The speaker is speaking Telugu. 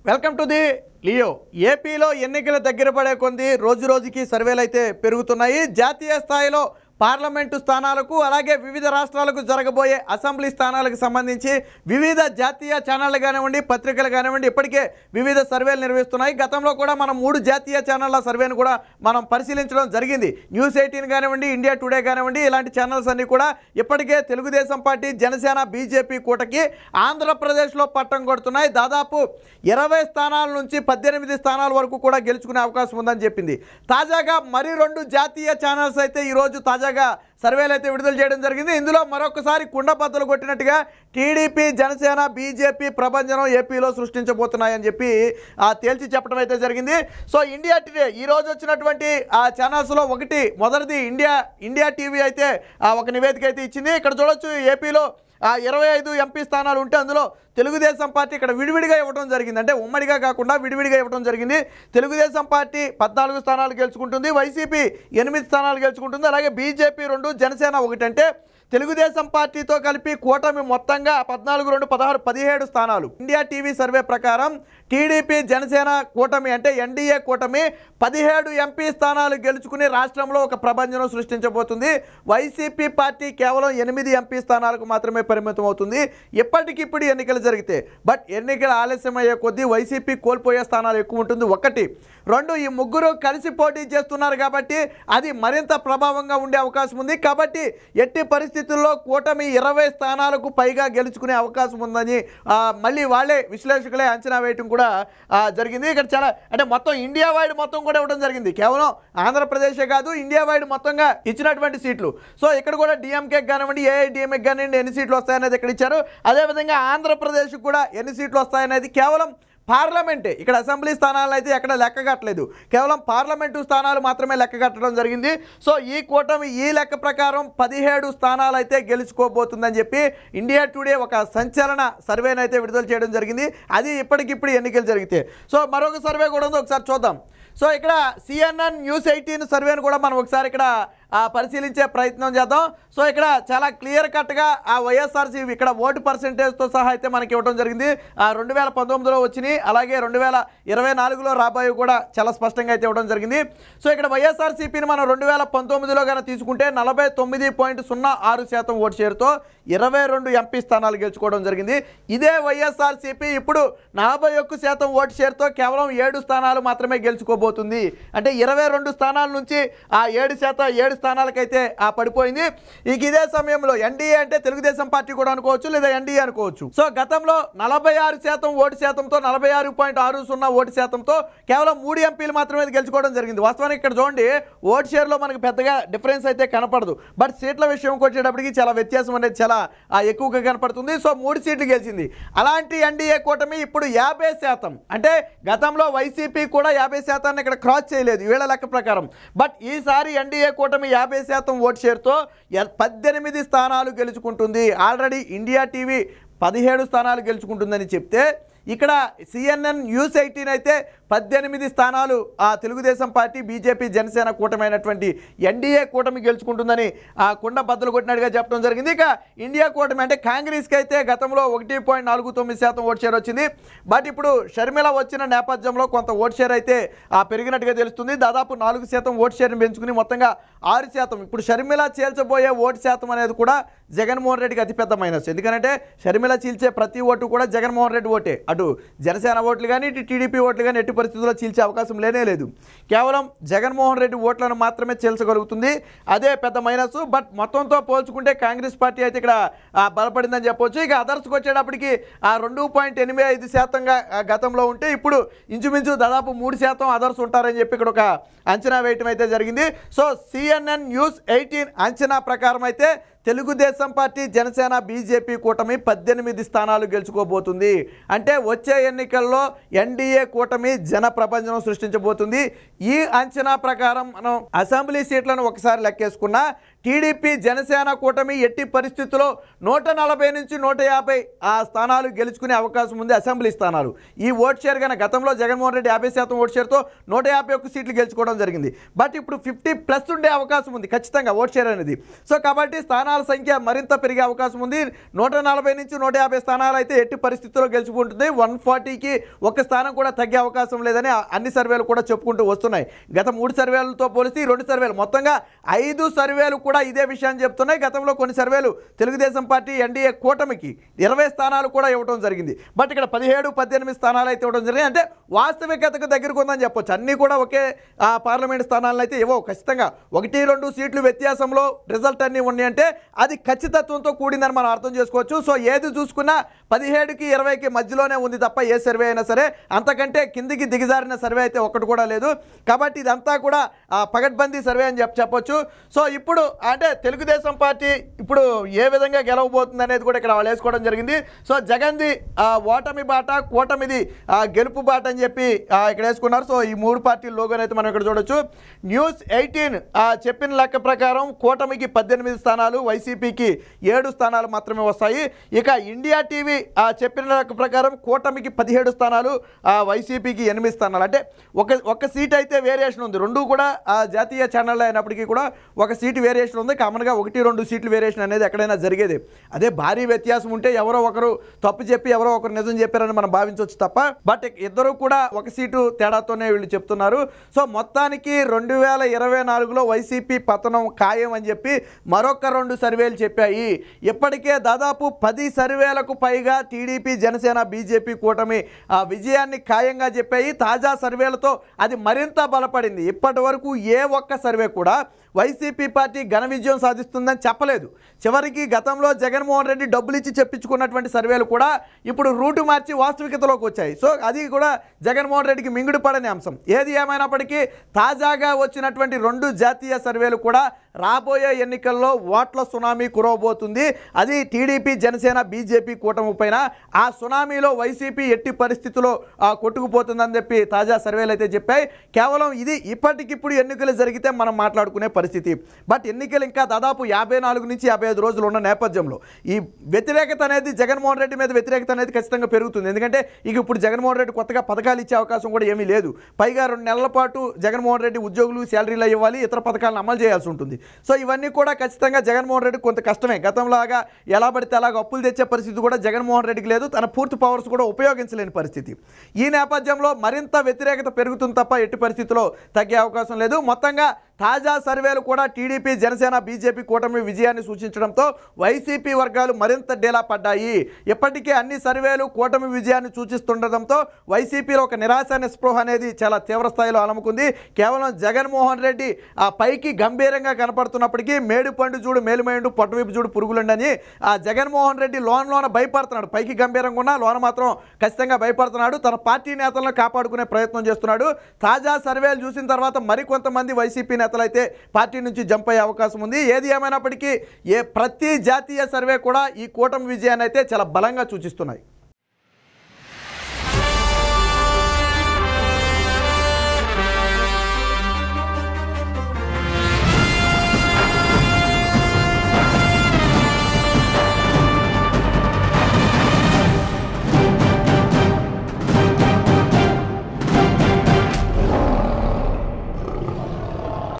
Welcome to the Leo. ఏపీలో ఎన్నికల దగ్గర పడే కొంది రోజు రోజుకి సర్వేలు అయితే పెరుగుతున్నాయి. జాతీయ స్థాయిలో పార్లమెంటు స్థానాలకు అలాగే వివిధ రాష్ట్రాలకు జరగబోయే అసెంబ్లీ స్థానాలకు సంబంధించి వివిధ జాతీయ ఛానళ్ళు కానివ్వండి, పత్రికలు కానివ్వండి ఇప్పటికే వివిధ సర్వేలు నిర్వహిస్తున్నాయి. గతంలో కూడా మనం 3 జాతీయ ఛానళ్ళ సర్వేను కూడా మనం పరిశీలించడం జరిగింది. న్యూస్ 18 కానివ్వండి, ఇండియా టుడే కానివ్వండి, ఇలాంటి ఛానల్స్ అన్నీ కూడా ఇప్పటికే తెలుగుదేశం పార్టీ, జనసేన, బీజేపీ కూటకి ఆంధ్రప్రదేశ్లో పట్టం కొడుతున్నాయి. దాదాపు 20 స్థానాల నుంచి 18 స్థానాల వరకు కూడా గెలుచుకునే అవకాశం ఉందని చెప్పింది. తాజాగా మరి 2 జాతీయ ఛానల్స్ అయితే ఈరోజు తాజాగా సర్వేలు అయితే విడుదల చేయడం జరిగింది. ఇందులో మరొకసారి కుండబద్దలు కొట్టినట్టుగా టీడీపీ, జనసేన, బీజేపీ ప్రభంజనం ఏపీలో సృష్టించబోతున్నాయని చెప్పి తేల్చి చెప్పడం అయితే జరిగింది. సో ఇండియా టుడే ఈరోజు వచ్చినటువంటి ఆ ఛానల్స్లో మొదటిది ఇండియా టీవీ అయితే ఒక నివేదిక అయితే ఇచ్చింది. ఇక్కడ చూడొచ్చు ఏపీలో 25 ఎంపీ స్థానాలు ఉంటే అందులో తెలుగుదేశం పార్టీ ఇక్కడ విడివిడిగా ఇవ్వడం జరిగింది. అంటే ఉమ్మడిగా కాకుండా విడివిడిగా ఇవ్వడం జరిగింది. తెలుగుదేశం పార్టీ 14 స్థానాలు గెలుచుకుంటుంది, వైసీపీ 8 స్థానాలు గెలుచుకుంటుంది, అలాగే బీజేపీ 2, జనసేన 1. అంటే తెలుగుదేశం పార్టీతో కలిపి కూటమి మొత్తంగా 14, 2, 16, 17 స్థానాలు. ఇండియా టీవీ సర్వే ప్రకారం టీడీపీ, జనసేన కూటమి అంటే ఎన్డీఏ కూటమి 17 ఎంపీ స్థానాలు గెలుచుకుని రాష్ట్రంలో ఒక ప్రభంజనం సృష్టించబోతుంది. వైసీపీ పార్టీ కేవలం 8 ఎంపీ స్థానాలకు మాత్రమే పరిమితం అవుతుంది. ఇప్పటికిప్పుడు ఎన్నికలు జరిగితే బట్ ఎన్నికలు ఆలస్యం అయ్యే కొద్దీ వైసీపీ కోల్పోయే స్థానాలు ఎక్కువ ఉంటుంది. 1, 2 ఈ ముగ్గురు కలిసి పోటీ చేస్తున్నారు కాబట్టి అది మరింత ప్రభావంగా ఉండే అవకాశం ఉంది. కాబట్టి ఎట్టి పరిస్థితుల్లో కూటమి 20 స్థానాలకు పైగా గెలుచుకునే అవకాశం ఉందని మళ్ళీ వాళ్ళే విశ్లేషకులే అంచనా వేయటం కూడా జరిగింది. ఇక్కడ చాలా అంటే మొత్తం ఇండియా వైడ్ మొత్తం కూడా ఇవ్వడం జరిగింది. కేవలం ఆంధ్రప్రదేశే కాదు, ఇండియా వైడ్ మొత్తంగా ఇచ్చినటువంటి సీట్లు. సో ఇక్కడ కూడా డిఎంకే కానివ్వండి, ఏఐడిఎంకే కానివ్వండి ఎన్ని సీట్లు వస్తాయనేది ఇక్కడ ఇచ్చారు. అదేవిధంగా ఆంధ్రప్రదేశ్కి కూడా ఎన్ని సీట్లు వస్తాయనేది కేవలం పార్లమెంటే, ఇక్కడ అసెంబ్లీ స్థానాలను అయితే ఎక్కడ లెక్క కట్టలేదు, కేవలం పార్లమెంటు స్థానాలు మాత్రమే లెక్క కట్టడం జరిగింది. సో ఈ కూటమి ఈ లెక్క ప్రకారం 17 స్థానాలు అయితే గెలుచుకోబోతుందని చెప్పి ఇండియా టుడే ఒక సంచలన సర్వేను అయితే విడుదల చేయడం జరిగింది. అది ఇప్పటికిప్పుడు ఎన్నికలు జరిగితే. సో మరొక సర్వే కూడా ఉంది, ఒకసారి చూద్దాం. సో ఇక్కడ CNN న్యూస్ 18 సర్వేను కూడా మనం ఒకసారి ఇక్కడ పరిశీలించే ప్రయత్నం చేద్దాం. సో ఇక్కడ చాలా క్లియర్ కట్గా వైఎస్ఆర్సీపీ ఇక్కడ ఓటు పర్సెంటేజ్తో సహా అయితే మనకి ఇవ్వడం జరిగింది. 2019లో వచ్చినాయి, అలాగే 2024లో రాబోయే కూడా చాలా స్పష్టంగా అయితే ఇవ్వడం జరిగింది. సో ఇక్కడ వైఎస్ఆర్సీపీని మనం 2019లో కనుక తీసుకుంటే 49.06% ఓటు షేర్తో 22 ఎంపీ స్థానాలు గెలుచుకోవడం జరిగింది. ఇదే వైఎస్ఆర్సీపీ ఇప్పుడు 41% ఓటు షేర్తో కేవలం 7 స్థానాలు మాత్రమే గెలుచుకోబోతుంది. అంటే 22 స్థానాల నుంచి 7 స్థానాలకైతే పడిపోయింది. ఇదే సమయంలో ఎన్డీఏ అంటే తెలుగుదేశం పార్టీ కూడా అనుకోవచ్చు, లేదా ఎన్డీఏ అనుకోవచ్చు. సో గతంలో 46% ఓటు శాతంతో 46.60 ఓటు శాతంతో కేవలం 3 ఎంపీలు మాత్రమే గెలుచుకోవడం జరిగింది. వాస్తవానికి ఇక్కడ చూడండి, ఓటు షేర్లో మనకు పెద్దగా డిఫరెన్స్ అయితే కనపడదు, బట్ సీట్ల విషయంకి వచ్చేటప్పటికి చాలా వ్యత్యాసం అనేది చాలా ఎక్కువగా కనపడుతుంది. సో 3 సీట్లు గెలిచింది. అలాంటి ఎన్డీఏ కూటమి ఇప్పుడు 50%, అంటే గతంలో వైసీపీ కూడా 50% ఇక్కడ క్రాస్ చేయలేదు వీళ్ళ లెక్క ప్రకారం. బట్ ఈసారి ఎన్డీఏ కూటమి 50% ఓటు షేర్తో 18 స్థానాలు గెలుచుకుంటుంది. ఆల్రెడీ ఇండియా టీవీ 17 స్థానాలు గెలుచుకుంటుందని చెప్తే ఇక్కడ CNN న్యూస్ 18 అయితే 18 స్థానాలు తెలుగుదేశం పార్టీ, బీజేపీ, జనసేన కూటమైనటువంటి ఎన్డీఏ కూటమి గెలుచుకుంటుందని కుండ బద్దలు కొట్టినట్టుగా చెప్పడం జరిగింది. ఇక ఇండియా కూటమి అంటే కాంగ్రెస్కి అయితే గతంలో 1.49% ఓటు షేర్ వచ్చింది. బట్ ఇప్పుడు షర్మిల వచ్చిన నేపథ్యంలో కొంత ఓటు షేర్ అయితే పెరిగినట్టుగా తెలుస్తుంది. దాదాపు 4% ఓటు షేర్ని పెంచుకుని మొత్తంగా 6%. ఇప్పుడు షర్మిల చీల్చబోయే ఓటు శాతం అనేది కూడా జగన్మోహన్ రెడ్డికి అతిపెద్ద మైనస్. ఎందుకంటే షర్మిల చీల్చే ప్రతి ఓటు కూడా జగన్మోహన్ రెడ్డి ఓటే. అటు జనసేన ఓట్లు కానీ, ఇటు టీడీపీ ఓట్లు కానీ ఎట్టి పరిస్థితుల్లో చీల్చే అవకాశం లేదు. కేవలం జగన్మోహన్ రెడ్డి ఓట్లను మాత్రమే చీల్చగలుగుతుంది, అదే పెద్ద మైనస్. బట్ మొత్తంతో పోల్చుకుంటే కాంగ్రెస్ పార్టీ అయితే ఇక్కడ బలపడిందని చెప్పొచ్చు. ఇక అదర్స్కి వచ్చేటప్పటికి 2.85%గా గతంలో ఉంటే ఇప్పుడు ఇంచుమించు దాదాపు 3% అదర్స్ ఉంటారని చెప్పి ఇక్కడ ఒక అంచనా వేయటం అయితే జరిగింది. సో CNN న్యూస్ 18 అంచనా ప్రకారం అయితే తెలుగుదేశం పార్టీ, జనసేన, బీజేపీ కూటమి 18 స్థానాలు గెలుచుకోబోతుంది. అంటే వచ్చే ఎన్నికల్లో ఎన్డీఏ కూటమి జన ప్రపంచం సృష్టించబోతుంది. ఈ అంచనా ప్రకారం మనం అసెంబ్లీ సీట్లను ఒకసారి లెక్కేసుకున్నా టీడీపీ జనసేన కూటమి ఎట్టి పరిస్థితుల్లో 140 నుంచి 150 ఆ స్థానాలు గెలుచుకునే అవకాశం ఉంది, అసెంబ్లీ స్థానాలు. ఈ ఓట్ షేర్ కన్నా గతంలో జగన్మోహన్ రెడ్డి 50% ఓట్ షేర్తో 151 సీట్లు గెలుచుకోవడం జరిగింది. బట్ ఇప్పుడు 50+ ఉండే అవకాశం ఉంది ఖచ్చితంగా ఓట్ షేర్ అనేది. సో కాబట్టి స్థానాల సంఖ్య మరింత పెరిగే అవకాశం ఉంది. 140 నుంచి 150 స్థానాలు అయితే ఎట్టి పరిస్థితుల్లో గెలుచుకుంటుంది. 140కి ఒక స్థానం కూడా తగ్గే అవకాశం లేదని అన్ని సర్వేలు కూడా చెప్పుకుంటూ వస్తున్నాయి. గత 3 సర్వేలతో పోలిస్తే 2 సర్వేలు మొత్తంగా 5 సర్వేలు కూడా ఇదే విషయాన్ని చెప్తున్నాయి. గతంలో కొన్ని సర్వేలు తెలుగుదేశం పార్టీ ఎన్డీఏ కూటమికి 20 స్థానాలు కూడా ఇవ్వడం జరిగింది. బట్ ఇక్కడ 17-18 స్థానాలు అయితే ఇవ్వడం జరిగింది. అంటే వాస్తవికతకు దగ్గరకు ఉందని చెప్పొచ్చు. అన్నీ కూడా ఒకే పార్లమెంట్ స్థానాలను అయితే ఇవ్వవు. ఖచ్చితంగా 1-2 సీట్లు వ్యత్యాసంలో రిజల్ట్ అన్నీ ఉన్నాయి అంటే అది ఖచ్చితత్వంతో కూడిందని మనం అర్థం చేసుకోవచ్చు. సో ఏది చూసుకున్నా 17కి 20కి మధ్యలోనే ఉంది తప్ప ఏ సర్వే అయినా సరే అంతకంటే కిందికి దిగజారిన సర్వే అయితే ఒక్కటి కూడా లేదు. కాబట్టి ఇదంతా కూడా పగడ్బందీ సర్వే అని చెప్పొచ్చు. సో ఇప్పుడు అంటే తెలుగుదేశం పార్టీ ఇప్పుడు ఏ విధంగా గెలవబోతుంది అనేది కూడా ఇక్కడ వాళ్ళు వేసుకోవడం జరిగింది. సో జగన్ది ఓటమి బాట, కూటమిది గెలుపు బాట అని చెప్పి ఇక్కడ వేసుకున్నారు. సో ఈ 3 పార్టీల లోగోని అయితే మనం ఇక్కడ చూడొచ్చు. న్యూస్ 18 చెప్పిన లెక్క ప్రకారం కూటమికి 18 స్థానాలు, వైసీపీకి 7 స్థానాలు మాత్రమే వస్తాయి. ఇక ఇండియా టీవీ చెప్పిన లెక్క ప్రకారం కూటమికి 17 స్థానాలు, వైసీపీకి 8 స్థానాలు. అంటే ఒక సీట్ అయితే వేరియేషన్ ఉంది. రెండు కూడా జాతీయ ఛానల్ అయినప్పటికీ కూడా ఒక సీటు వేరియేషన్ ఉంది. కామన్గా 1-2 సీట్లు వేరియేషన్ అనేది ఎక్కడైనా జరిగేది. అదే భారీ వ్యత్యాసం ఉంటే ఎవరో ఒకరు తప్పు చెప్పి ఎవరో ఒకరు నిజం చెప్పారని మనం భావించవచ్చు తప్ప. బట్ ఇద్దరు కూడా ఒక సీటు తేడాతోనే వీళ్ళు చెప్తున్నారు. సో మొత్తానికి 2024లో వైసీపీ పతనం ఖాయం అని చెప్పి మరొక 2 సర్వేలు చెప్పాయి. ఇప్పటికే దాదాపు 10 సర్వేలకు పైగా టీడీపీ జనసేన బీజేపీ కూటమి విజయాన్ని ఖాయంగా చెప్పాయి. తాజా సర్వేలతో అది మరింత బలపడింది. ఇప్పటి వరకు ఏ ఒక్క సర్వే కూడా వైసీపీ పార్టీ ఘన విజయం సాధిస్తుందని చెప్పలేదు. చివరికి గతంలో జగన్మోహన్ రెడ్డి డబ్బులు ఇచ్చి చెప్పించుకున్నటువంటి సర్వేలు కూడా ఇప్పుడు రూటు మార్చి వాస్తవికతలోకి వచ్చాయి. సో అది కూడా జగన్మోహన్ రెడ్డికి మింగుడు పడని అంశం. ఏది ఏమైనప్పటికీ తాజాగా వచ్చినటువంటి 2 జాతీయ సర్వేలు కూడా రాబోయే ఎన్నికల్లో ఓట్ల సునామీ కురవబోతుంది. అది టీడీపీ జనసేన బీజేపీ కూటమి పైన. ఆ సునామీలో వైసీపీ ఎట్టి పరిస్థితుల్లో కొట్టుకుపోతుందని చెప్పి తాజా సర్వేలు అయితే చెప్పాయి. కేవలం ఇది ఇప్పటికిప్పుడు ఎన్నికలు జరిగితే మనం మాట్లాడుకునే పరిస్థితి. బట్ ఎన్నికలు ఇంకా దాదాపు 54 నుంచి 55 రోజులు ఉన్న నేపథ్యంలో ఈ వ్యతిరేకత అనేది జగన్మోహన్ రెడ్డి మీద వ్యతిరేకత అనేది ఖచ్చితంగా పెరుగుతుంది. ఎందుకంటే ఇక ఇప్పుడు జగన్మోహన్ రెడ్డి కొత్తగా పథకాలు ఇచ్చే అవకాశం కూడా ఏమీ లేదు. పైగా 2 నెలల పాటు జగన్మోహన్ రెడ్డి ఉద్యోగులు శాలరీలు ఇవ్వాలి, ఇతర పథకాలను అమలు చేయాల్సి ఉంటుంది. సో ఇవన్నీ కూడా ఖచ్చితంగా జగన్మోహన్ రెడ్డి కొంత కష్టమే. గతంలాగా ఎలా పడితే అలాగా అప్పులు తెచ్చే పరిస్థితి కూడా జగన్మోహన్ రెడ్డికి లేదు. తన పూర్తి పవర్స్ కూడా ఉపయోగించలేని పరిస్థితి. ఈ నేపథ్యంలో మరింత వ్యతిరేకత పెరుగుతుంది తప్ప ఎట్టి పరిస్థితిలో తగ్గే అవకాశం లేదు. మొత్తంగా తాజా సర్వేలు కూడా టీడీపీ జనసేన బీజేపీ కూటమి విజయాన్ని సూచించడంతో వైసీపీ వర్గాలు మరింత డేలా పడ్డాయి. ఇప్పటికే అన్ని సర్వేలు కూటమి విజయాన్ని సూచిస్తుండటంతో వైసీపీలో ఒక నిరాశ నిస్పృహ అనేది చాలా తీవ్ర స్థాయిలో అలముకుంది. కేవలం జగన్మోహన్ రెడ్డి పైకి గంభీరంగా కనపడుతున్నప్పటికీ మేడు పండు చూడు మేలుమేండు పొట్టవైపు చూడు పురుగులండని జగన్మోహన్ రెడ్డి లోన భయపడుతున్నాడు. పైకి గంభీరంగా ఉన్నా లోన మాత్రం ఖచ్చితంగా భయపడుతున్నాడు. తన పార్టీ నేతలను కాపాడుకునే ప్రయత్నం చేస్తున్నాడు. తాజా సర్వేలు చూసిన తర్వాత మరికొంతమంది వైసీపీ నేతలైతే పార్టీ నుంచి జంప్ అయ్యే అవకాశం ఉంది. ఏది ఏమైనప్పటికీ ప్రతి జాతీయ సర్వే కూడా ఈ కూటమి విజయాన్ని అయితే చాలా బలంగా సూచిస్తున్నాయి.